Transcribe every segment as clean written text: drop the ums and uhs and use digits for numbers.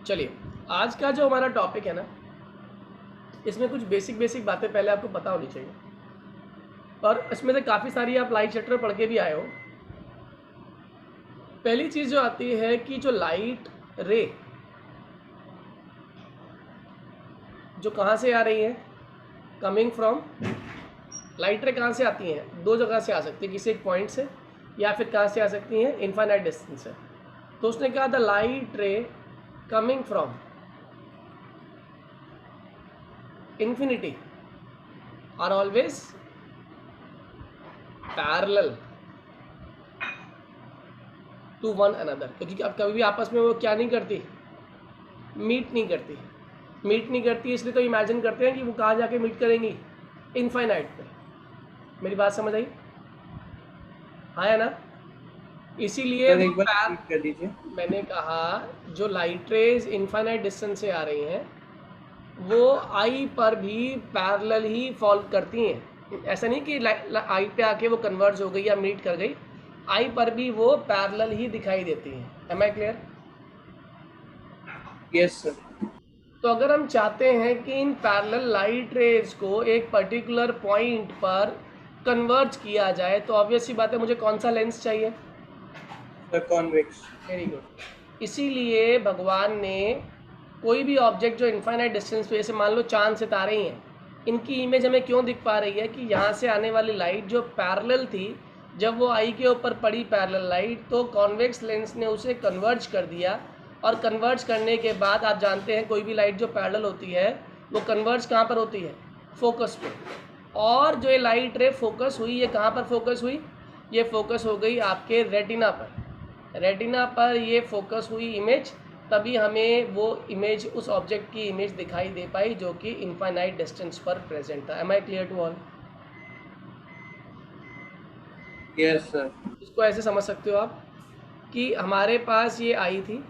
चलिए, आज का जो हमारा टॉपिक है ना, इसमें कुछ बेसिक बेसिक बातें पहले आपको पता होनी चाहिए, और इसमें से काफ़ी सारी आप लाइट चैप्टर पढ़ के भी आए हो। पहली चीज़ जो आती है कि जो लाइट रे जो कहाँ से आ रही है, कमिंग फ्रॉम, लाइट रे कहाँ से आती हैं? दो जगह से आ सकती है, किसी एक पॉइंट से, या फिर कहाँ से आ सकती हैं? इनफाइनाइट डिस्टेंस से। तो उसने कहा the light ray coming from infinity are always parallel to one another, क्योंकि अब कभी भी आपस में वो क्या नहीं करती, मीट नहीं करती। मीट नहीं करती इसलिए तो इमेजिन करते हैं कि वो कहाँ जाके मीट करेंगी, इनफाइनाइट पे। मेरी बात समझ आई? हाँ या ना? इसीलिए सर वो एक बार रिपीट कर दीजिए। मैंने कहा जो लाइट रेज इनफाइनाइट डिस्टेंस से आ रही हैं वो आई पर भी पैरेलल ही फॉल करती हैं। ऐसा नहीं कि आई पे आके वो कन्वर्ज हो गई या मीट कर गई, आई पर भी वो पैरेलल ही दिखाई देती हैं। Am I clear? Yes sir. तो अगर हम चाहते हैं कि इन पैरेलल लाइट रेज को एक पर्टिकुलर पॉइंट पर कन्वर्ज किया जाए, तो ऑब्वियस सी बात है, मुझे कौन सा लेंस चाहिए? Sir convex. Very good. इसीलिए भगवान ने कोई भी ऑब्जेक्ट जो इनफाइनाइट डिस्टेंस पे, जैसे मान लो चांद सितारे ही हैं, इनकी इमेज हमें क्यों दिख पा रही है कि यहाँ से आने वाली लाइट जो पैरेलल थी, जब वो आई के ऊपर पड़ी पैरेलल लाइट, तो कॉन्वेक्स लेंस ने उसे कन्वर्ज कर दिया। और कन्वर्ज करने के बाद आप जानते हैं कोई भी लाइट जो पैरेलल होती है वो कन्वर्ज कहाँ पर होती है? फोकस पे। और जो ये लाइट रे फोकस हुई, ये कहाँ पर फोकस हुई? ये फोकस हो गई आपके रेटिना पर। रेटिना पर ये फोकस हुई इमेज, तभी हमें वो इमेज, उस ऑब्जेक्ट की इमेज दिखाई दे पाई जो कि इनफाइनाइट डिस्टेंस पर प्रेजेंट था। Am I clear to all? Yes sir. इसको ऐसे समझ सकते हो आप कि हमारे पास ये आई थी,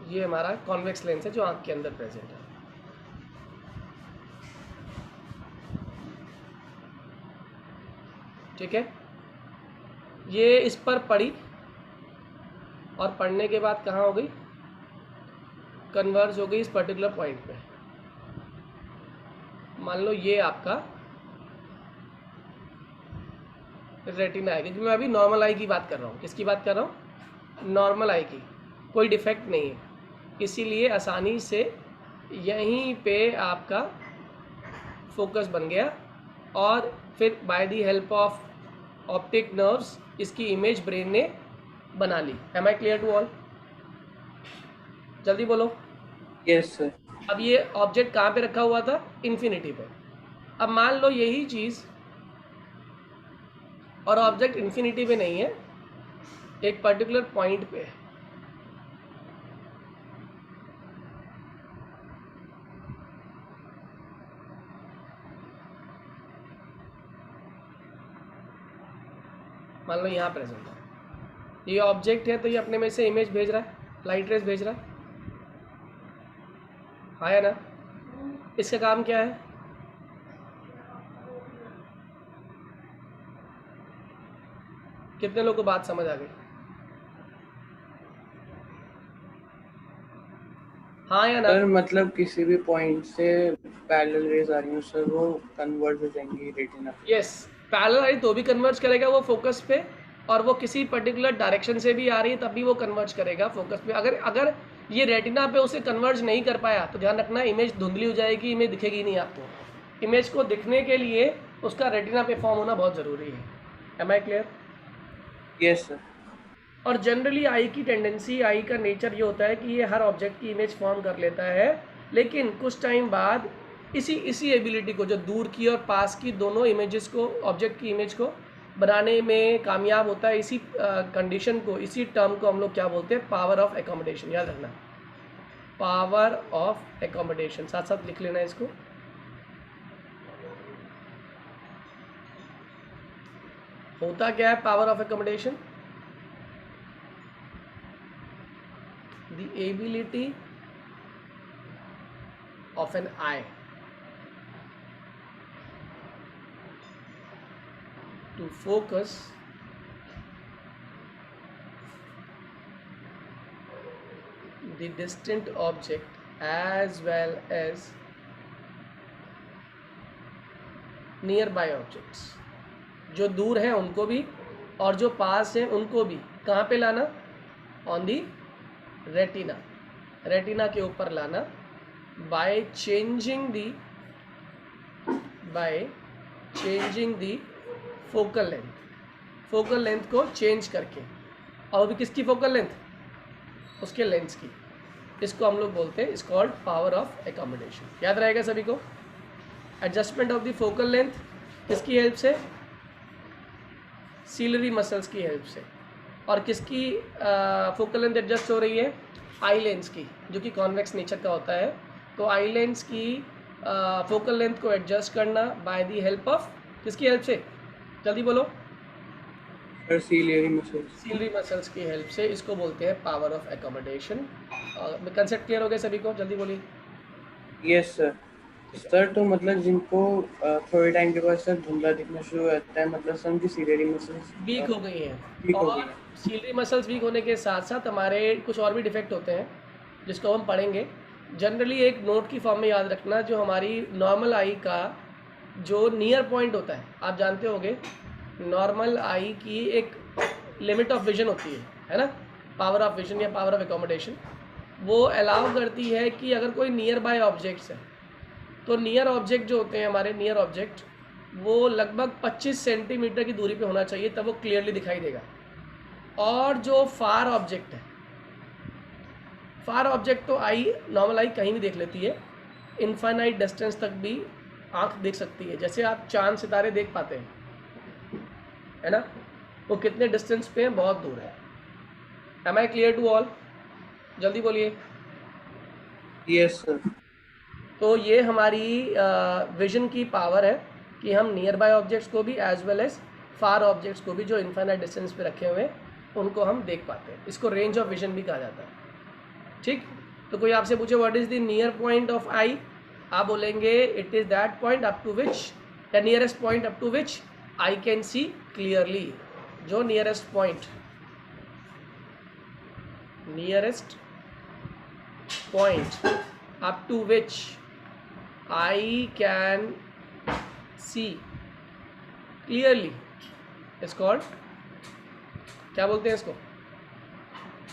ये हमारा कॉन्वेक्स लेंस है जो आंख के अंदर प्रेजेंट है। ठीक है, ये इस पर पड़ी और पढ़ने के बाद कहाँ हो गई? कन्वर्ज हो गई इस पर्टिकुलर पॉइंट पे। मान लो ये आपका रेटिना है, क्योंकि मैं अभी नॉर्मल आई की बात कर रहा हूँ। किसकी बात कर रहा हूँ? नॉर्मल आई की। कोई डिफेक्ट नहीं है, इसीलिए आसानी से यहीं पे आपका फोकस बन गया, और फिर by the help of optic nerves इसकी इमेज ब्रेन ने बना ली। Am I clear to all? जल्दी बोलो। Yes sir. अब ये ऑब्जेक्ट कहाँ पे रखा हुआ था? इन्फिनिटी पे। अब मान लो यही चीज़, और ऑब्जेक्ट इन्फिनिटी पे नहीं है, एक पर्टिकुलर पॉइंट पे है। मान लो यहाँ प्रेजेंट है, ये ऑब्जेक्ट है, तो ये अपने में से इमेज भेज रहा है, लाइट रेज भेज रहा है। हाँ या ना? इसका काम क्या है? कितने लोगों को बात समझ आ गई? हाँ या ना? सर मतलब किसी भी पॉइंट से पैरेलल रेज आ रही हूँ सर, वो कन्वर्ज हो जाएंगी रेटिना पे। यस, पैरेलल आई तो भी कन्वर्ज करेगा वो फोकस पे, और वो किसी पर्टिकुलर डायरेक्शन से भी आ रही है तब भी वो कन्वर्ज करेगा फोकस पे। अगर अगर ये रेटिना पे उसे कन्वर्ज नहीं कर पाया तो ध्यान रखना, इमेज धुंधली हो जाएगी, इमेज दिखेगी नहीं आपको। इमेज को दिखने के लिए उसका रेटिना पे फॉर्म होना बहुत ज़रूरी है। Am I clear? Yes sir. और जनरली आई की टेंडेंसी, आई का नेचर ये होता है कि ये हर ऑब्जेक्ट की इमेज फॉर्म कर लेता है, लेकिन कुछ टाइम बाद इसी इसी एबिलिटी को, जो दूर की और पास की दोनों इमेजेस को, ऑब्जेक्ट की इमेज को बनाने में कामयाब होता है। इसी कंडीशन को, इसी टर्म को हम लोग क्या बोलते हैं? Power of accommodation. याद रखना, पावर ऑफ एकोमोडेशन, साथ साथ लिख लेना इसको। होता क्या है power of accommodation? the ability of an eye to focus the distant object as well as nearby objects, जो दूर हैं उनको भी और जो पास हैं उनको भी कहाँ पे लाना, ऑन दी रेटिना, रेटिना के ऊपर लाना, by changing the focal length, focal length को चेंज करके, और भी किसकी फोकल लेंथ, उसके लेंस की। इसको हम लोग बोलते हैं, इस कॉल्ड पावर ऑफ एकोमोडेशन। याद रहेगा सभी को। Adjustment of the focal length किसकी हेल्प से, सीलरी मसल्स की हेल्प से। और किसकी फोकल लेंथ एडजस्ट हो रही है, आई लेंस की, जो कि कॉन्वेक्स नेचर का होता है। तो आई लेंस की फोकल लेंथ को एडजस्ट करना बाय दी हेल्प ऑफ, किसकी हेल्प से, जल्दी बोलो, सीलरी मसल्स, सीलरी मसल्स की हेल्प से। इसको बोलते हैं power of accommodation. Concept clear हो गया सभी को, जल्दी बोलिए। Yes sir. सर तो मतलब जिनको थोड़े टाइम के बाद सर धुंधला दिखना शुरू होता है, मतलब समझी सीलरी मसल्स वीक हो गई हैं, वीक हो और गई हैं। सीलरी मसल्स वीक होने के साथ साथ हमारे कुछ और भी डिफेक्ट होते हैं जिसको हम पढ़ेंगे। जनरली एक नोट की फॉर्म में याद रखना, जो हमारी नॉर्मल आई का जो नियर पॉइंट होता है, आप जानते होंगे नॉर्मल आई की एक लिमिट ऑफ विजन होती है ना, पावर ऑफ विजन या पावर ऑफ एकोमोडेशन। वो अलाउ करती है कि अगर कोई नियर बाय ऑब्जेक्ट्स है, तो नियर ऑब्जेक्ट जो होते हैं हमारे नियर ऑब्जेक्ट, वो लगभग 25 सेंटीमीटर की दूरी पे होना चाहिए, तब वो क्लियरली दिखाई देगा। और जो फार ऑब्जेक्ट है, फार ऑब्जेक्ट तो आई, नॉर्मल आई कहीं भी देख लेती है, इनफाइनाइट डिस्टेंस तक भी आंख देख सकती है। जैसे आप चांद सितारे देख पाते हैं, है ना, वो कितने डिस्टेंस पे हैं, बहुत दूर है। Am I clear to all, जल्दी बोलिए। Yes sir. तो ये हमारी विजन की पावर है कि हम नियर बाय ऑब्जेक्ट्स को भी as well as far objects को भी जो इनफाइनाइट डिस्टेंस पे रखे हुए हैं उनको हम देख पाते हैं। इसको रेंज ऑफ विजन भी कहा जाता है। ठीक, तो कोई आपसे पूछे what is the near point of eye, आप बोलेंगे it is that point up to which, या nearest point up to which I can see clearly. जो nearest point up to which I can see clearly is called, क्या बोलते हैं इसको,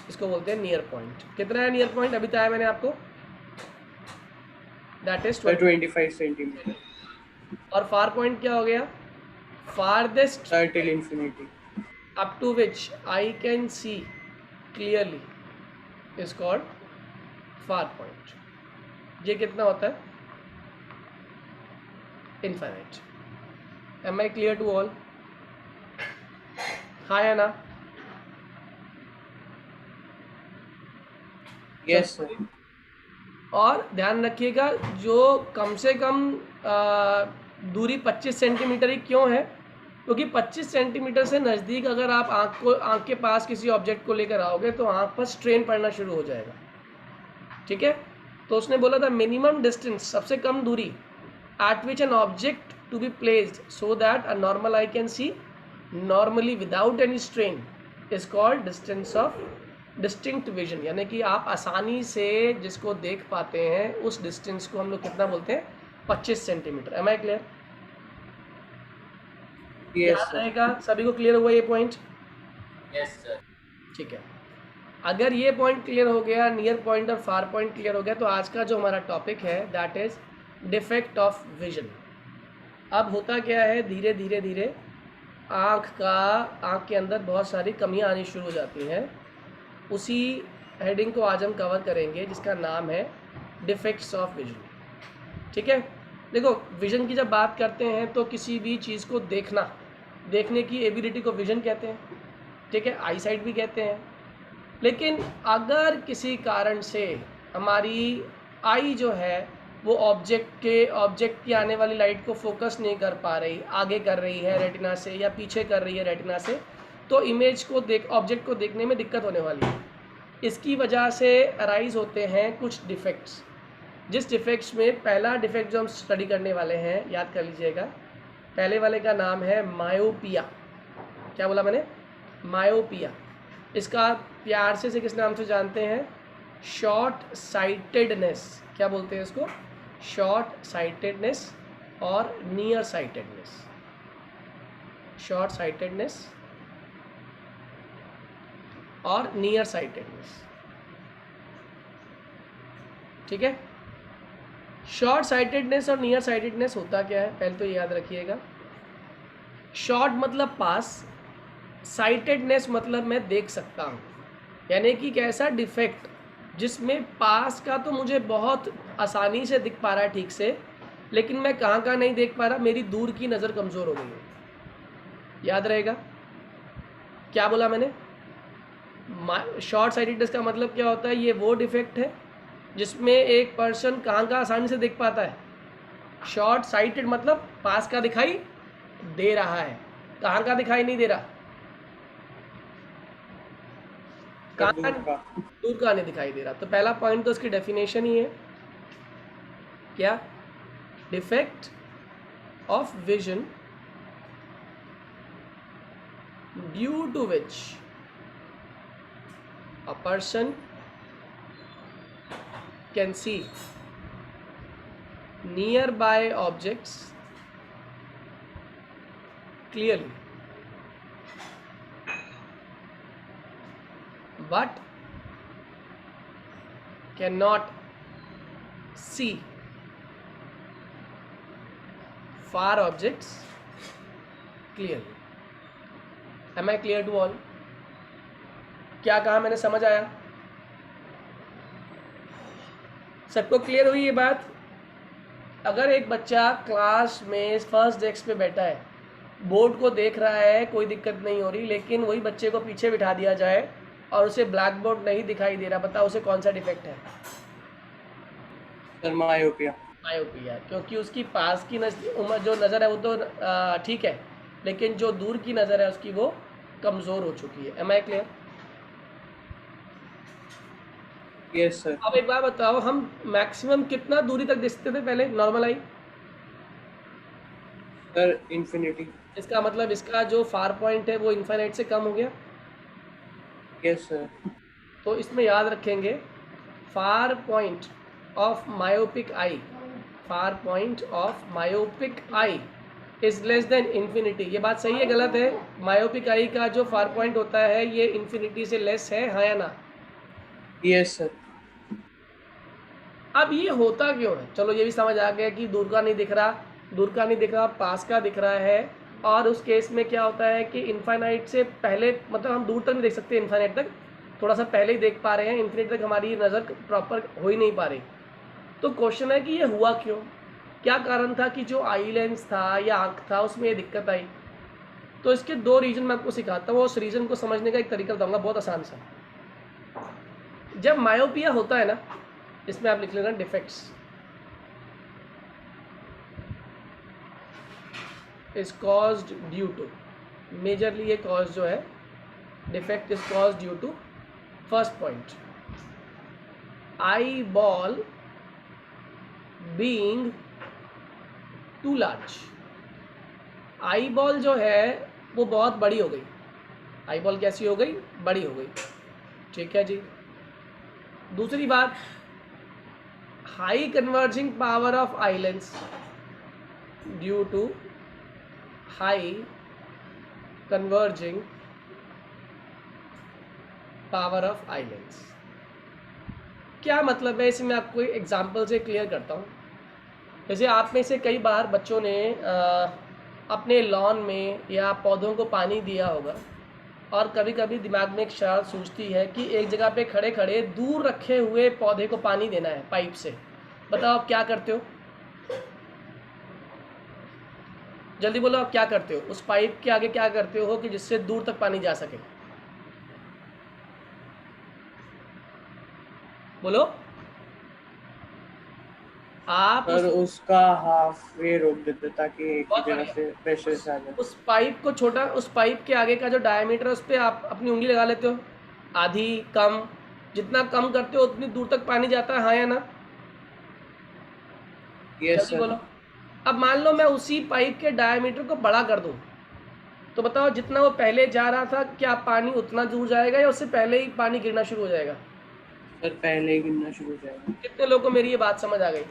इसको बोलते हैं नियर पॉइंट। कितना है नियर पॉइंट, अभी बताया मैंने आपको, दैट इज 25 सेंटीमीटर। और फार पॉइंट क्या हो गया, farthest till infinity up to which I can see clearly is called far point. ये कितना होता है, infinite. Am I clear to all, हाँ या ना। Yes sir. और ध्यान रखिएगा, जो कम से कम दूरी 25 सेंटीमीटर ही क्यों है, क्योंकि 25 सेंटीमीटर से नज़दीक अगर आप आँख के पास किसी ऑब्जेक्ट को लेकर आओगे तो आँख पर स्ट्रेन पड़ना शुरू हो जाएगा। ठीक है, तो उसने बोला था मिनिमम डिस्टेंस, सबसे कम दूरी at which an object to be placed so that a normal eye can see normally without any strain is called distance of distinct vision। यानी कि आप आसानी से जिसको देख पाते हैं उस डिस्टेंस को हम लोग कितना बोलते हैं, 25 centimetre. Am I clear? Yes रहेगा, सभी को क्लियर हुआ ये पॉइंट? Yes sir. ठीक है, अगर ये पॉइंट क्लियर हो गया, नियर पॉइंट और फार पॉइंट क्लियर हो गया, तो आज का जो हमारा टॉपिक है that is defect of vision. अब होता क्या है, धीरे धीरे धीरे आँख के अंदर बहुत सारी कमियां आनी शुरू हो जाती हैं। उसी हेडिंग को आज हम कवर करेंगे जिसका नाम है डिफेक्ट्स ऑफ विजन। ठीक है, देखो विजन की जब बात करते हैं तो किसी भी चीज़ को देखने की एबिलिटी को विजन कहते हैं। ठीक है, आई साइट भी कहते हैं। लेकिन अगर किसी कारण से हमारी आई जो है वो ऑब्जेक्ट की आने वाली लाइट को फोकस नहीं कर पा रही, आगे कर रही है रेटिना से या पीछे कर रही है रेटिना से, तो इमेज को ऑब्जेक्ट को देखने में दिक्कत होने वाली है। इसकी वजह से अराइज होते हैं कुछ डिफेक्ट्स। जिस डिफेक्ट्स में पहला डिफेक्ट जो हम स्टडी करने वाले हैं, याद कर लीजिएगा, पहले वाले का नाम है मायोपिया। क्या बोला मैंने? मायोपिया। इसका प्यार से इसे किस नाम से जानते हैं? Short sightedness. क्या बोलते हैं इसको? शॉर्ट साइटेडनेस और नियर साइटेडनेस। शॉर्ट साइटेडनेस और नियर साइटेडनेस। ठीक है। शॉर्ट साइटेडनेस और नियर साइटेडनेस होता क्या है, पहले तो याद रखिएगा। शॉर्ट मतलब पास, साइटेडनेस मतलब मैं देख सकता हूँ, यानी कि एक ऐसा डिफेक्ट जिसमें पास का तो मुझे बहुत आसानी से दिख पा रहा है ठीक से, लेकिन मैं कहाँ कहाँ नहीं देख पा रहा, मेरी दूर की नज़र कमज़ोर हो गई है। याद रहेगा क्या बोला मैंने? शॉर्ट साइटेडनेस का मतलब क्या होता है? ये वो डिफेक्ट है जिसमें एक पर्सन कहाँ कहाँ आसानी से देख पाता है। शॉर्ट साइटेड मतलब पास का दिखाई दे रहा है, कहाँ का दिखाई नहीं दे रहा, कहाँ का दूर का नहीं दिखाई दे रहा। तो पहला पॉइंट तो इसकी डेफिनेशन ही है क्या? Defect of vision due to which a person can see nearby objects clearly but cannot see far objects clearly. Am I clear to all? क्या कहा मैंने, समझ आया? सबको क्लियर हुई ये बात? अगर एक बच्चा क्लास में फर्स्ट डेस्क पे बैठा है, बोर्ड को देख रहा है, कोई दिक्कत नहीं हो रही, लेकिन वही बच्चे को पीछे बिठा दिया जाए और उसे ब्लैक बोर्ड नहीं दिखाई दे रहा, बताओ उसे कौन सा डिफेक्ट है? Sir myopia. मायोपिया, क्योंकि उसकी पास की जो नज़र है वो तो ठीक है, लेकिन जो दूर की नज़र है उसकी वो कमज़ोर हो चुकी है। Am I clear? Yes sir. अब एक बात बताओ, हम मैक्सिमम कितना दूरी तक देखते थे पहले नॉर्मल आई? Sir infinity. इसका मतलब इसका जो फार पॉइंट है वो इन्फाइनाइट से कम हो गया। Yes sir. तो इसमें याद रखेंगे, far point of myopic eye, far point of myopic I is less than infinity. ये बात सही है गलत है? मायोपिक आई का जो फार पॉइंट होता है ये इन्फिनिटी से लेस है, हाँ या ना? Yes sir. अब ये होता क्यों है? चलो ये भी समझ आ गया कि दूर का नहीं दिख रहा, दूर का नहीं दिख रहा, पास का दिख रहा है। और उस केस में क्या होता है कि इन्फाइनाइट से पहले, मतलब हम दूर तक नहीं देख सकते, इन्फाइनाइट तक थोड़ा सा पहले ही देख पा रहे हैं, इन्फिनिट तक हमारी नज़र प्रॉपर हो ही नहीं पा रही। तो क्वेश्चन है कि ये हुआ क्यों, क्या कारण था कि जो आई लेंस था या आँख था उसमें ये दिक्कत आई? तो इसके दो रीज़न मैं आपको सिखाता हूँ, उस रीज़न को समझने का एक तरीका बताऊँगा बहुत आसान सा। जब मायोपिया होता है ना, इसमें आप लिख लेना defects is caused due to, majorly ये कॉज जो है defect is caused due to, first point, eyeball being too large. Eyeball जो है वो बहुत बड़ी हो गई। आई बॉल कैसी हो गई? बड़ी हो गई। ठीक है जी। दूसरी बात, high converging power of eye lens due to high converging power of eye lens. क्या मतलब है इसे मैं आपको एक एग्जांपल से क्लियर करता हूँ। जैसे आप में से कई बार बच्चों ने अपने लॉन में या पौधों को पानी दिया होगा, और कभी कभी दिमाग में एक शरारत सूझती है कि एक जगह पे खड़े खड़े दूर रखे हुए पौधे को पानी देना है पाइप से। बताओ आप क्या करते हो? जल्दी बोलो, आप क्या करते हो? उस पाइप के आगे क्या करते हो कि जिससे दूर तक पानी जा सके? बोलो। आप सर उसका हाफ वे रोक देते ताकि एक ही जगह से प्रेशर से आ जाए। उस पाइप को छोटा, उस पाइप के आगे का जो डायमीटर है उस पर आप अपनी उंगली लगा लेते हो, आधी, कम, जितना कम करते हो उतनी दूर तक पानी जाता है, हाँ या ना? यस जल्दी सर। बोलो। अब मान लो मैं उसी पाइप के डायमीटर को बड़ा कर दूं, तो बताओ जितना वो पहले जा रहा था क्या पानी उतना दूर जाएगा या उससे पहले ही पानी गिरना शुरू हो जाएगा? सर पहले ही गिनना शुरू हो जाएगा। कितने लोगों को मेरी ये बात समझ आ गई?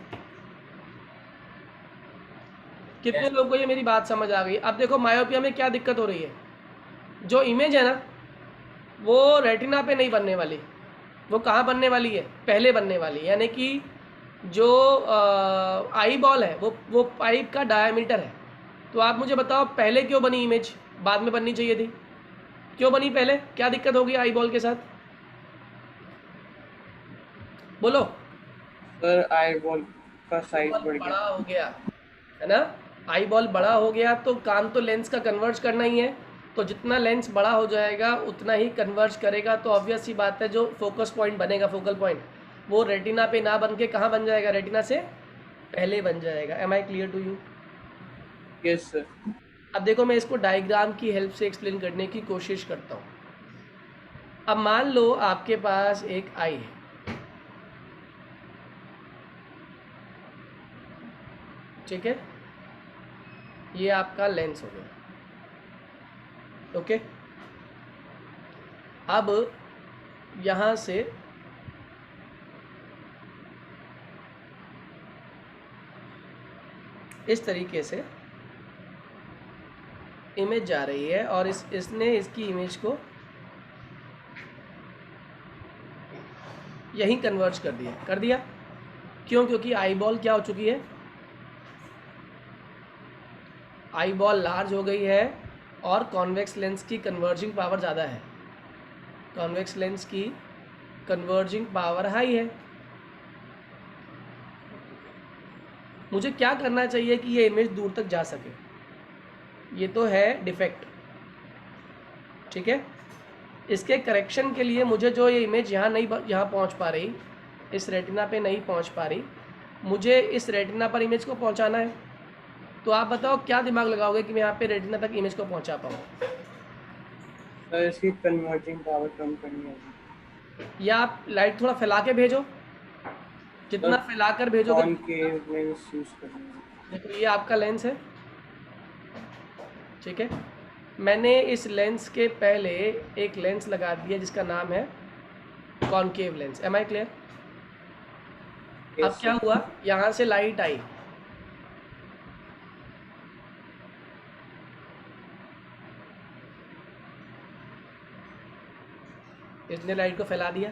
कितने लोगों को ये मेरी बात समझ आ गई? अब देखो मायोपिया में क्या दिक्कत हो रही है, जो इमेज है ना वो रेटिना पे नहीं बनने वाली, वो कहाँ बनने वाली है? पहले बनने वाली है। यानी कि जो आई बॉल है वो पाइप का डायमीटर है। तो आप मुझे बताओ पहले क्यों बनी इमेज, बाद में बननी चाहिए थी, क्यों बनी पहले? क्या दिक्कत होगी आई बॉल के साथ, बोलो? सर आई बॉल का आई साइज बॉल बढ़ बड़ा गया। हो गया है ना, आई बॉल बड़ा हो गया तो काम तो लेंस का कन्वर्ज करना ही है। तो जितना लेंस बड़ा हो जाएगा उतना ही कन्वर्ज करेगा, तो ऑब्वियस सी बात है जो फोकस पॉइंट बनेगा, फोकल पॉइंट, वो रेटिना पे ना बन के कहाँ बन जाएगा? रेटिना से पहले बन जाएगा। Am I clear to you? Yes sir. अब देखो मैं इसको डायग्राम की हेल्प से एक्सप्लेन करने की कोशिश करता हूँ। अब मान लो आपके पास एक आई है, ठीक है, ये आपका लेंस हो गया, ओके। अब यहाँ से इस तरीके से इमेज जा रही है और इसने इसकी इमेज को यहीं कन्वर्ज कर दिया, कर दिया। क्यों? क्योंकि आई बॉल क्या हो चुकी है? आई बॉल लार्ज हो गई है और कॉन्वेक्स लेंस की कन्वर्जिंग पावर ज़्यादा है, कॉन्वेक्स लेंस की कन्वर्जिंग पावर हाई है। मुझे क्या करना चाहिए कि ये इमेज दूर तक जा सके? ये तो है डिफेक्ट, ठीक है। इसके करेक्शन के लिए मुझे जो ये इमेज यहाँ नहीं यहाँ पहुँच पा रही, इस रेटिना पे नहीं पहुँच पा रही, मुझे इस रेटिना पर इमेज को पहुँचाना है। तो आप बताओ क्या दिमाग लगाओगे कि मैं यहाँ पे रेटिना तक इमेज को पहुँचा पाऊँ? सर इसकी कन्वर्जिंग पावर कम करनी होगी। या आप लाइट थोड़ा फैला के भेजो, सर जितना फैला कर भेजोगे। कॉनकेव लेंस यूज करनी होगी। देखो ये आपका लेंस है, ठीक है। मैंने इस लेंस के पहले एक लेंस लगा दिया जिसका नाम है concave lens. Am I clear? अब यस क्या सर। हुआ, यहाँ से लाइट आई, इसने लाइट को फैला दिया,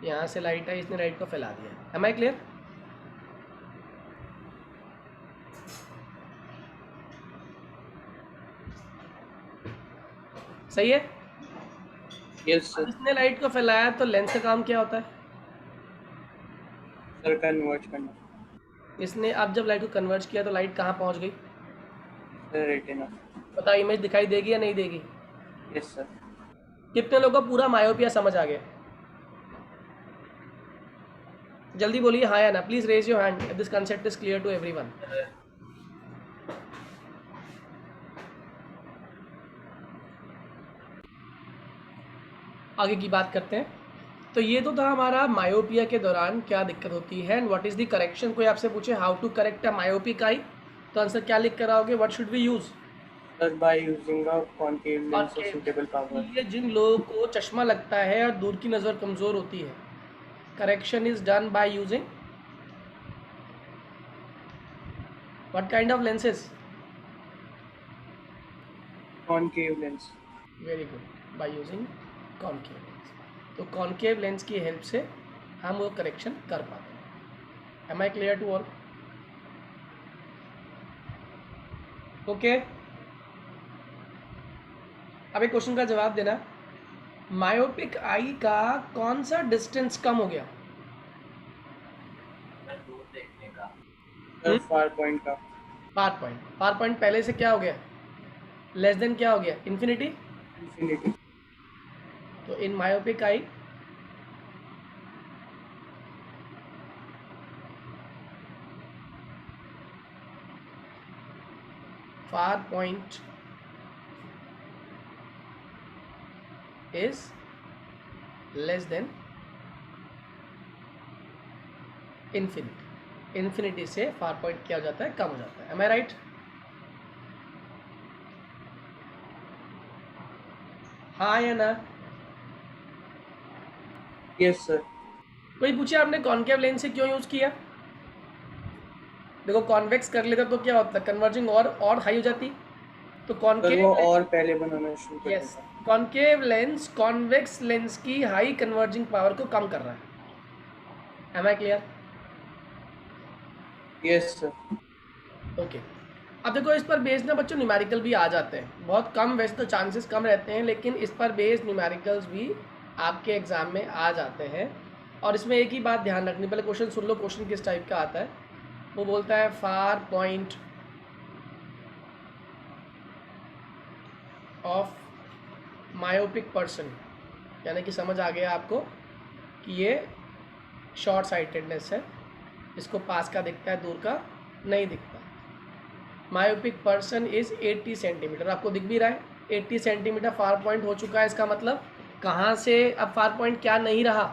यहाँ से लाइट आई, इसने लाइट को फैला दिया। Am I clear? सही है। यस अब सर। इसने लाइट को फैलाया तो लेंस का काम क्या होता है? सर कन्वर्ज करना। इसने अब जब लाइट को कन्वर्ज किया तो लाइट कहाँ पहुँच गई? Sir retina. बताओ इमेज दिखाई देगी या नहीं देगी? Yes sir. कितने लोगों को पूरा मायोपिया समझ आ गया? जल्दी बोलिए हाँ या ना, please raise your hand, this concept is clear to everyone. आगे की बात करते हैं। तो ये तो था हमारा मायोपिया के दौरान क्या दिक्कत होती है and what is the correction. कोई आपसे पूछे how to correct a myopic eye, तो आंसर क्या लिख कर आओगे? What should we use? Sir by using a concave lens of concave suitable lens. Power. ये जिन लोगों को चश्मा लगता है और दूर की नज़र कमज़ोर होती है, correction is done by using what kind of lenses? Concave lens. Very good, by using concave lens. तो कॉनकेव लेंस की हेल्प से हम वो करेक्शन कर पाते हैं। Am I clear to all? Okay. अब एक क्वेश्चन का जवाब देना, मायोपिक आई का कौन सा डिस्टेंस कम हो गया? सर फार पॉइंट का। Far point. फार पॉइंट पहले से क्या हो गया? लेस देन क्या हो गया? इन्फिनिटी। इंफिनिटी। तो in myopic eye far point is less than infinity. Infinity से फार पॉइंट क्या हो जाता है, कम हो जाता है। Am I right? हाँ या ना? Yes sir. कोई पूछे आपने कॉनकेव लेंस से क्यों यूज़ किया? देखो कॉन्वेक्स कर लेता तो क्या होता, कन्वर्जिंग और हाई हो जाती। तो सर कॉनकेव वो लेंस, और पहले बनाना शुरू कर यस, देता। कॉनकेव लेंस कॉन्वेक्स लेंस की हाई कन्वर्जिंग पावर को कम कर रहा है। Am I clear? Yes sir. Okay. अब देखो इस पर बेस्ड ना बच्चों न्यूमेरिकल भी आ जाते हैं, बहुत कम, वैसे तो चांसेस कम रहते हैं, लेकिन इस पर बेस्ड न्यूमेरिकल्स भी आपके एग्जाम में आ जाते हैं। और इसमें एक ही बात ध्यान रखनी, पहले क्वेश्चन सुन लो, क्वेश्चन किस टाइप का आता है। वो बोलता है far point of myopic person, यानी कि समझ आ गया आपको कि ये शॉर्ट साइटेडनेस है, इसको पास का दिखता है, दूर का नहीं दिखता। मायोपिक पर्सन इज़ 80 सेंटीमीटर, आपको दिख भी रहा है 80 सेंटीमीटर फार पॉइंट हो चुका है। इसका मतलब कहाँ से अब फार पॉइंट क्या नहीं रहा,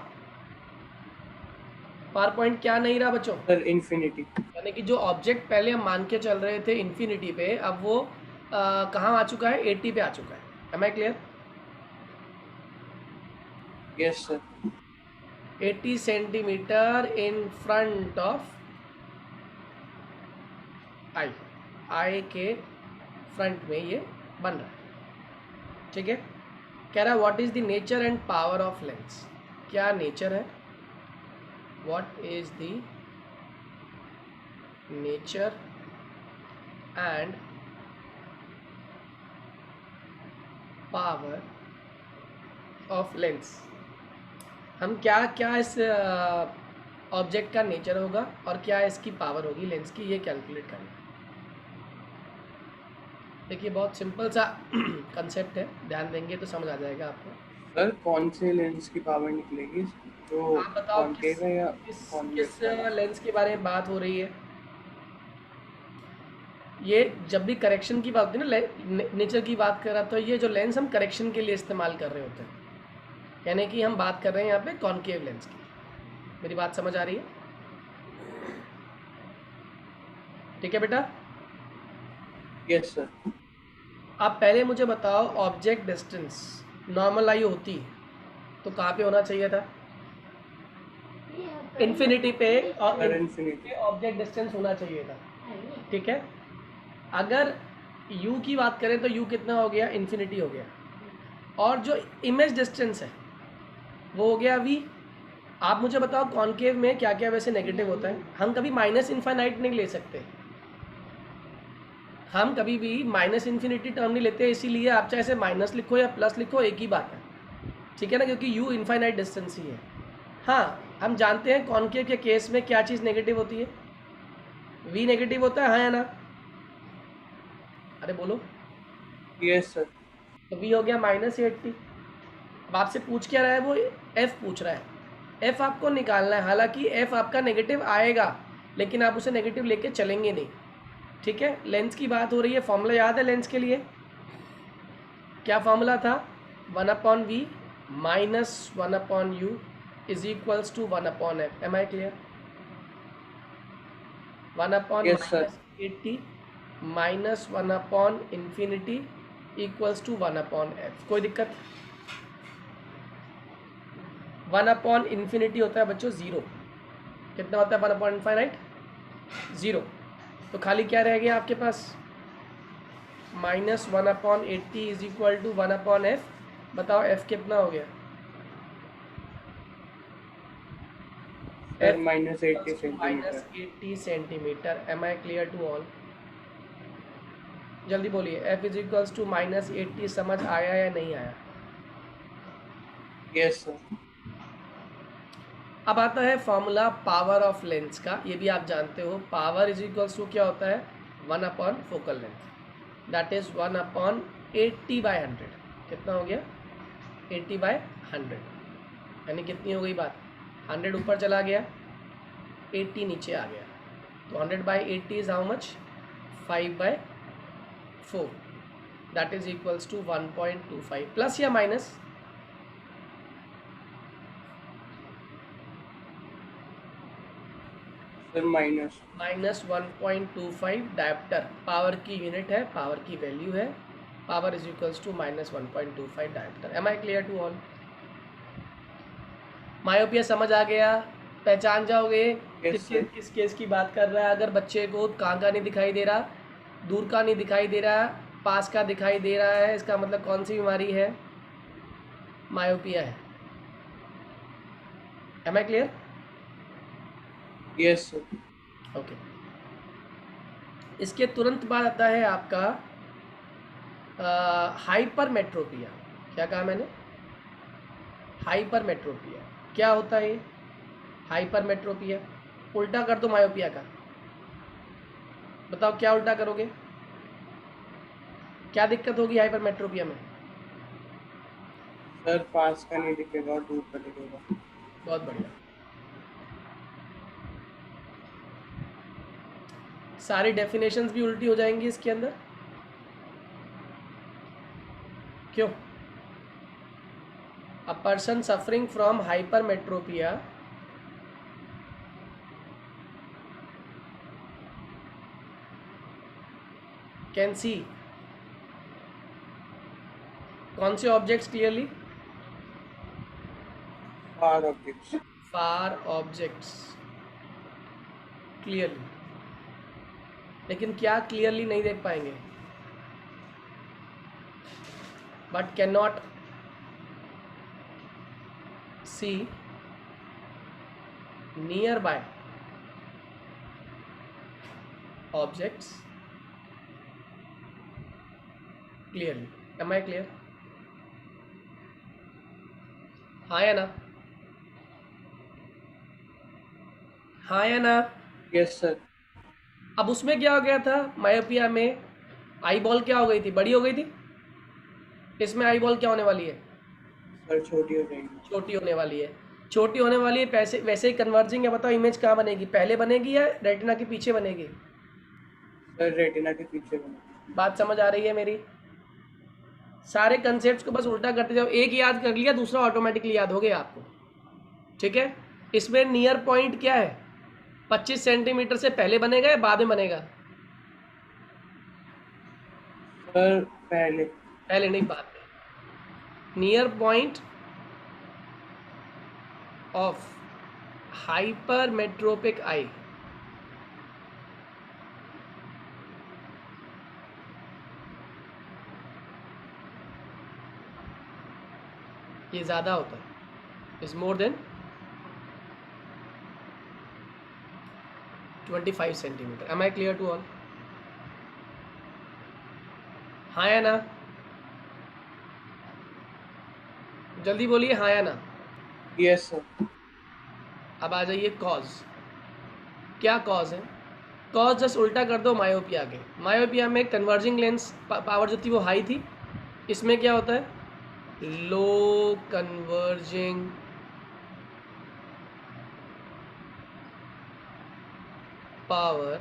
फार पॉइंट क्या नहीं रहा बच्चों? Sir infinity. यानी कि जो ऑब्जेक्ट पहले हम मान के चल रहे थे इन्फिनिटी पे, अब वो कहाँ आ चुका है, 80 पे आ चुका है। Am I clear? Yes sir. 80 centimetre in front of eye, eye के फ्रंट में ये बन रहा है। ठीक है, कह रहा है what is the nature and power of lens, क्या नेचर है, what is the nature and power of lens. हम क्या क्या इस ऑब्जेक्ट का नेचर होगा और क्या इसकी पावर होगी लेंस की, ये कैलकुलेट करना। देखिए बहुत सिंपल सा कंसेप्ट है, ध्यान देंगे तो समझ आ जाएगा आपको। सर कौन से लेंस की पावर निकलेगी, जो आप बताओ किस कॉनकेव है या किस किस कॉन्वेक्स वाला? लेंस के बारे में बात हो रही है? ये जब भी करेक्शन की बात होती है ना, नेचर की बात कर रहा, तो ये जो लेंस हम करेक्शन के लिए इस्तेमाल कर रहे होते हैं, यानी कि हम बात कर रहे हैं यहाँ पे कॉनकेव लेंस की। मेरी बात समझ आ रही है? ठीक है बेटा। Yes sir. आप पहले मुझे बताओ, ऑब्जेक्ट डिस्टेंस नॉर्मल आई होती तो कहाँ पे होना चाहिए था? इन्फिनिटी पे, और सर इन्फिनिटी। ऑब्जेक्ट डिस्टेंस होना चाहिए था। ठीक है, अगर u की बात करें तो u कितना हो गया, इन्फिनिटी हो गया, और जो इमेज डिस्टेंस है वो हो गया v। आप मुझे बताओ कॉनकेव में क्या क्या वैसे नेगेटिव होता है? हम कभी माइनस इन्फाइनाइट नहीं ले सकते, हम कभी भी माइनस इन्फिनिटी टर्म नहीं लेते, इसीलिए आप चाहे से माइनस लिखो या प्लस लिखो एक ही बात है। ठीक है ना, क्योंकि u इन्फाइनाइट डिस्टेंस ही है। हाँ, हम जानते हैं कॉनकेव के केस में क्या चीज़ नेगेटिव होती है, v नेगेटिव होता है, हाँ या ना? अरे बोलो। Yes sir. तो v हो गया -80। अब आपसे पूछ क्या रहा है वो, f पूछ रहा है, f आपको निकालना है। हालांकि f आपका नेगेटिव आएगा, लेकिन आप उसे नेगेटिव लेके चलेंगे नहीं। ठीक है, लेंस की बात हो रही है, फॉर्मूला याद है लेंस के लिए? क्या फॉर्मूला था? 1/v - 1/u is equals to 1/f। Am I clear? 1/- yes sir. 80 -1/∞ equals to 1/f। कोई दिक्कत? 1/∞ होता है बच्चों 0। कितना होता है 1/∞? 0। तो खाली क्या रह गया आपके पास, -1/80 इज इक्वल टू 1/f। बताओ f कितना हो गया? Sir f -80 centimetre. -80 centimetre. Am I clear to all? जल्दी बोलिए, f इज इक्वल्स टू -80 समझ आया या नहीं आया? Yes sir. अब आता है फॉर्मूला पावर ऑफ लेंस का, ये भी आप जानते हो। पावर इज इक्वल्स टू क्या होता है, 1 फोकल लेंथ, दैट इज 1/80/100। कितना हो गया, 80/100, यानी कितनी हो गई बात, 100 ऊपर चला गया, 80 नीचे आ गया। तो 100/80 is how much, 5/4, that is equals to 1.25 plus या minus. Sir minus -1.25 dioptre power की यूनिट है, पावर की वैल्यू है, power is equals to -1.25 dioptre. Am I clear to all? Myopia समझ आ गया? पहचान जाओगे यस सर। किस केस की बात कर रहा है? अगर बच्चे को कहाँ का नहीं दिखाई दे रहा, दूर का नहीं दिखाई दे रहा, पास का दिखाई दे रहा है, इसका मतलब कौन सी बीमारी है? मायोपिया है। Am I clear? Yes sir. Okay. इसके तुरंत बाद आता है आपका हाइपरमेट्रोपिया। क्या कहा मैंने? हाइपरमेट्रोपिया। क्या होता है ये हाइपरमेट्रोपिया? उल्टा कर दो मायोपिया का। बताओ क्या उल्टा करोगे? क्या दिक्कत होगी हाइपरमेट्रोपिया में? सर पास का नहीं दिखेगा और दूर का दिखेगा। बहुत बढ़िया। सारी डेफिनेशंस भी उल्टी हो जाएंगी इसके अंदर। क्यों? A person suffering from hypermetropia can see कौन से objects clearly? Far objects. Far objects clearly. लेकिन क्या क्लियरली नहीं देख पाएंगे? But can not see nearby objects clearly. Am I clear? हाँ या ना? हाँ या ना? Yes sir. अब उसमें क्या हो गया था मायोपिया में? आई बॉल क्या हो गई थी? बड़ी हो गई थी। इसमें आई बॉल क्या होने वाली है? सर छोटी हो जाएगी। छोटी होने वाली है। छोटी होने वाली है। पैसे वैसे ही कन्वर्जिंग है। बताओ इमेज कहाँ बनेगी? पहले बनेगी या रेटिना के पीछे बनेगी? सर रेटिना के पीछे बना। बात समझ आ रही है मेरी? सारे कंसेप्ट को बस उल्टा करते जाओ। एक याद कर लिया, दूसरा ऑटोमेटिकली याद हो गया आपको। ठीक है। इसमें नियर पॉइंट क्या है? 25 सेंटीमीटर से पहले बनेगा या बाद में बनेगा? सर पहले। पहले नहीं, बाद में। Near point of hypermetropic eye ये ज़्यादा होता है, is more than 25 centimetre. Am I clear to all? हाँ या ना? जल्दी बोलिए हाँ या ना। Yes sir. अब आ जाइए कॉज। क्या कॉज है? कॉज जस्ट उल्टा कर दो मायोपिया के। मायोपिया में कन्वर्जिंग लेंस पावर जो थी वो हाई थी। इसमें क्या होता है? Low converging power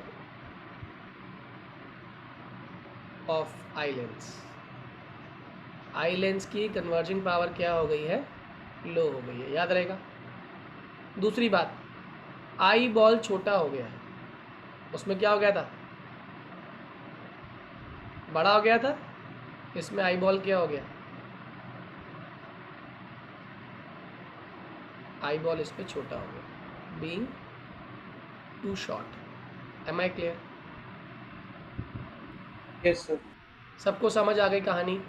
of eye lens. Eye lens की कन्वर्जिंग पावर क्या हो गई है? लो हो गई है। याद रहेगा। दूसरी बात, आई बॉल छोटा हो गया है। उसमें क्या हो गया था? बड़ा हो गया था। इसमें आई बॉल क्या हो गया? आई बॉल इस पर छोटा हो गया, being too short. Am I clear? Yes sir. सबको समझ आ गई कहानी?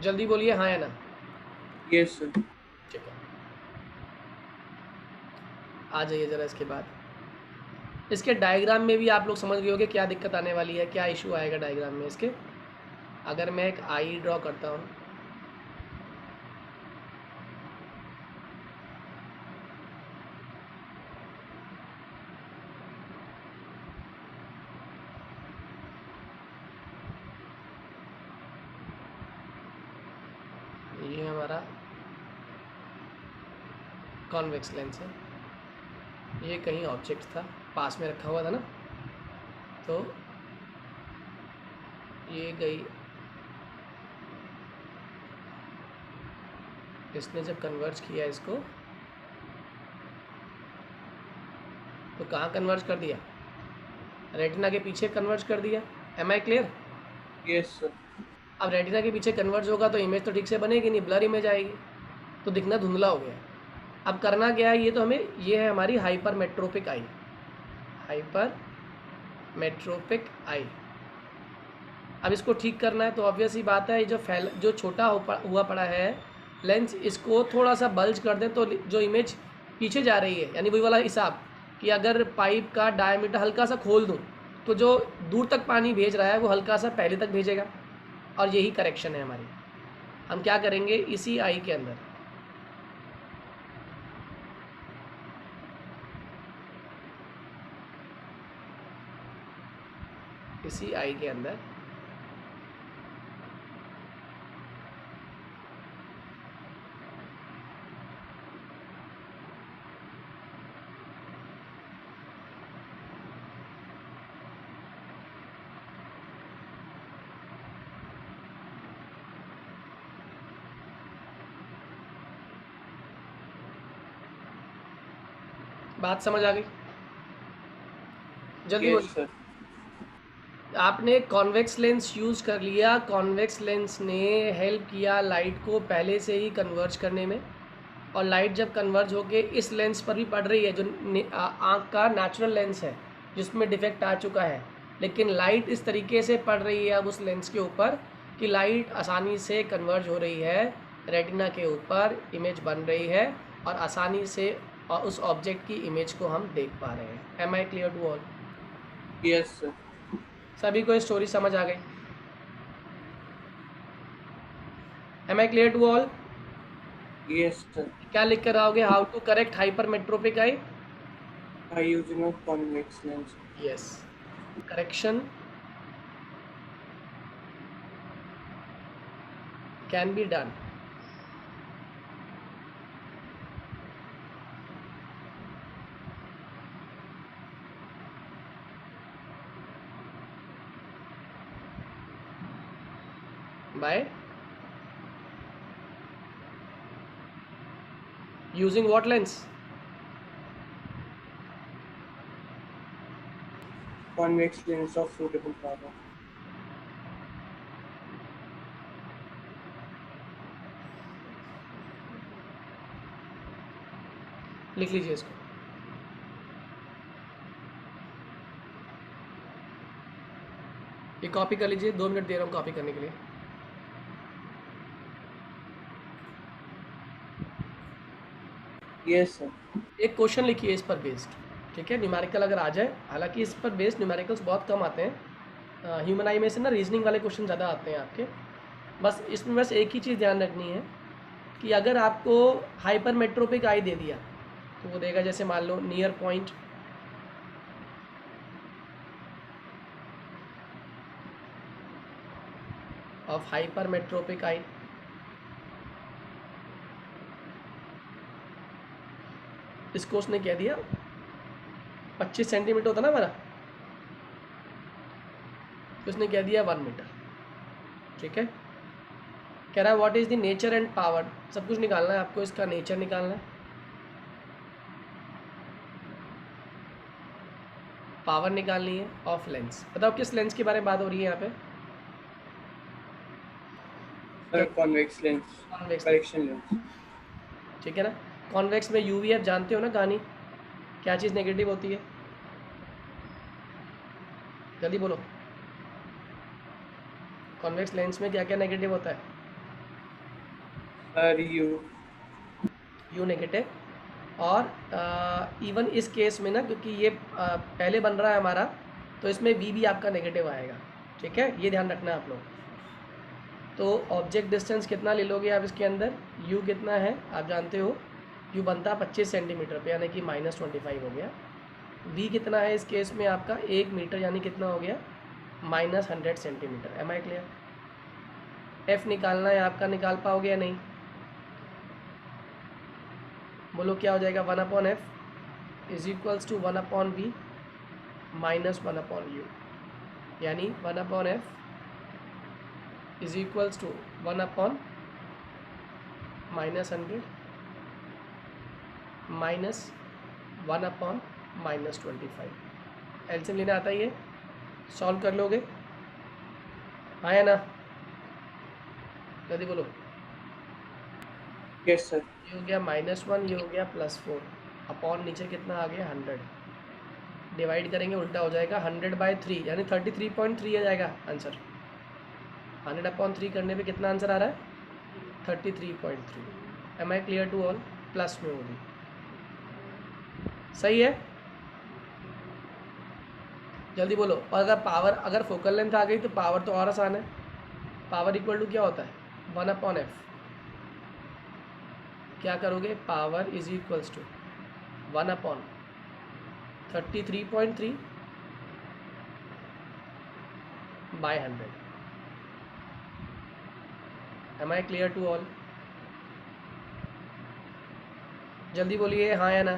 जल्दी बोलिए हाँ या ना। Yes sir. ठीक है। आ जाइए ज़रा इसके बाद। इसके डायग्राम में भी आप लोग समझ गए होंगे क्या दिक्कत आने वाली है, क्या इशू आएगा डायग्राम में इसके। अगर मैं एक आई ड्रॉ करता हूँ, ये हमारा कॉन्वेक्स लेंस है। ये कहीं ऑब्जेक्ट था, पास में रखा हुआ था ना, तो ये गई इसने जब कन्वर्ज किया इसको तो कहाँ कन्वर्ज कर दिया? रेटिना के पीछे कन्वर्ज कर दिया। Am I clear? Yes sir. अब रेटिना के पीछे कन्वर्ज होगा तो इमेज तो ठीक से बनेगी नहीं, ब्लर इमेज आएगी, तो दिखना धुंधला हो गया। अब करना क्या है, ये तो हमें, ये है हमारी हाइपर मेट्रोपिक आई, हाइपर मेट्रोपिक आई। अब इसको ठीक करना है तो ऑब्वियस ही बात है, ये जो छोटा हुआ पड़ा है लेंस, इसको थोड़ा सा बल्ज कर दें तो जो इमेज पीछे जा रही है, यानी वही वाला हिसाब कि अगर पाइप का डायमीटर हल्का सा खोल दूं तो जो दूर तक पानी भेज रहा है वो हल्का सा पहले तक भेजेगा, और यही करेक्शन है हमारी। हम क्या करेंगे, इसी आई के अंदर इसी आई के अंदर बात समझ आ गई? जल्दी यस बोलिए। सर। आपने कॉन्वेक्स लेंस यूज़ कर लिया, कॉन्वेक्स लेंस ने हेल्प किया लाइट को पहले से ही कन्वर्ज करने में, और लाइट जब कन्वर्ज होके इस लेंस पर भी पड़ रही है जो आँख का नेचुरल लेंस है जिसमें डिफेक्ट आ चुका है, लेकिन लाइट इस तरीके से पड़ रही है अब उस लेंस के ऊपर कि लाइट आसानी से कन्वर्ज हो रही है रेटिना के ऊपर, इमेज बन रही है और आसानी से और उस ऑब्जेक्ट की इमेज को हम देख पा रहे हैं। Am I clear to all? Yes sir. सभी को स्टोरी समझ आ गई? Am I clear to all? Yes sir. क्या लिख कर आओगे? How to correct hypermetropic eye? by using a convex lens. Yes, correction can be done by using what lens? Convex lens of suitable power. लिख लीजिए इसको। ये copy कर लीजिए, 2 मिनट दे रहा हूँ कॉपी करने के लिए। Yes sir. एक क्वेश्चन लिखिए इस पर बेस्ड, ठीक है? न्यूमेरिकल अगर आ जाए, हालांकि इस पर बेस्ड न्यूमेरिकल्स बहुत कम आते हैं, ह्यूमन आई में से ना रीजनिंग वाले क्वेश्चन ज़्यादा आते हैं आपके। बस इसमें बस एक ही चीज़ ध्यान रखनी है कि अगर आपको हाइपर मेट्रोपिक आई दे दिया तो वो देगा, जैसे मान लो नियर पॉइंट ऑफ हाइपर मेट्रोपिक आई, इसको उसने क्या दिया, 25 सेंटीमीटर होता ना हमारा, तो उसने क्या दिया 1 मीटर, ठीक है? कह रहा है what is the nature and power, सब कुछ निकालना है आपको, इसका नेचर निकालना है, पावर निकालनी है ऑफ लेंस। बताओ किस लेंस के बारे में बात हो रही है यहाँ पे? Sir convex lens, convex, correction lens. ठीक है ना? कॉन्वेक्स में यूवी आप जानते हो ना कहानी, क्या चीज़ नेगेटिव होती है? जल्दी बोलो। कॉन्वेक्स लेंस में क्या क्या नेगेटिव होता है? Sir you negative. और इवन इस केस में ना, क्योंकि ये पहले बन रहा है हमारा, तो इसमें वी भी आपका नेगेटिव आएगा, ठीक है? ये ध्यान रखना है आप लोग। तो ऑब्जेक्ट डिस्टेंस कितना ले लोगे आप इसके अंदर? यू कितना है आप जानते हो, यू बनता 25 सेंटीमीटर पे, यानी कि -25 हो गया। वी कितना है इस केस में आपका 1 मीटर, यानी कितना हो गया -100 centimetre. Am I clear? F निकालना है आपका, निकाल पाओगे या नहीं? बोलो क्या हो जाएगा? 1/f is equals to 1/v minus 1/u, यानी 1/f is equals to 1/v -100 minus 1/-25 LCM लेना आता ही है, सॉल्व कर लोगे, हाँ या ना, जल्दी बोलो। Yes sir. ये हो गया -1, ये हो गया +4 अपॉन नीचे कितना आ गया 100, डिवाइड करेंगे उल्टा हो जाएगा 100/3 यानी 33.3 आ जाएगा आंसर। 100/3 करने पे कितना आंसर आ रहा है 33.3। Am I clear to all, plus में होगी, सही है, जल्दी बोलो। और अगर पावर, अगर फोकल लेंथ आ गई तो पावर तो और आसान है, पावर इक्वल टू क्या होता है 1/f, क्या करोगे power is equals to 1/33.3 by 100। Am I clear to all, जल्दी बोलिए हाँ या ना।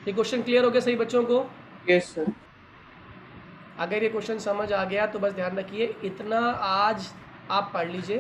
ये क्वेश्चन क्लियर हो गया सही बच्चों को? Yes sir. अगर ये क्वेश्चन समझ आ गया तो बस ध्यान रखिए इतना आज आप पढ़ लीजिए।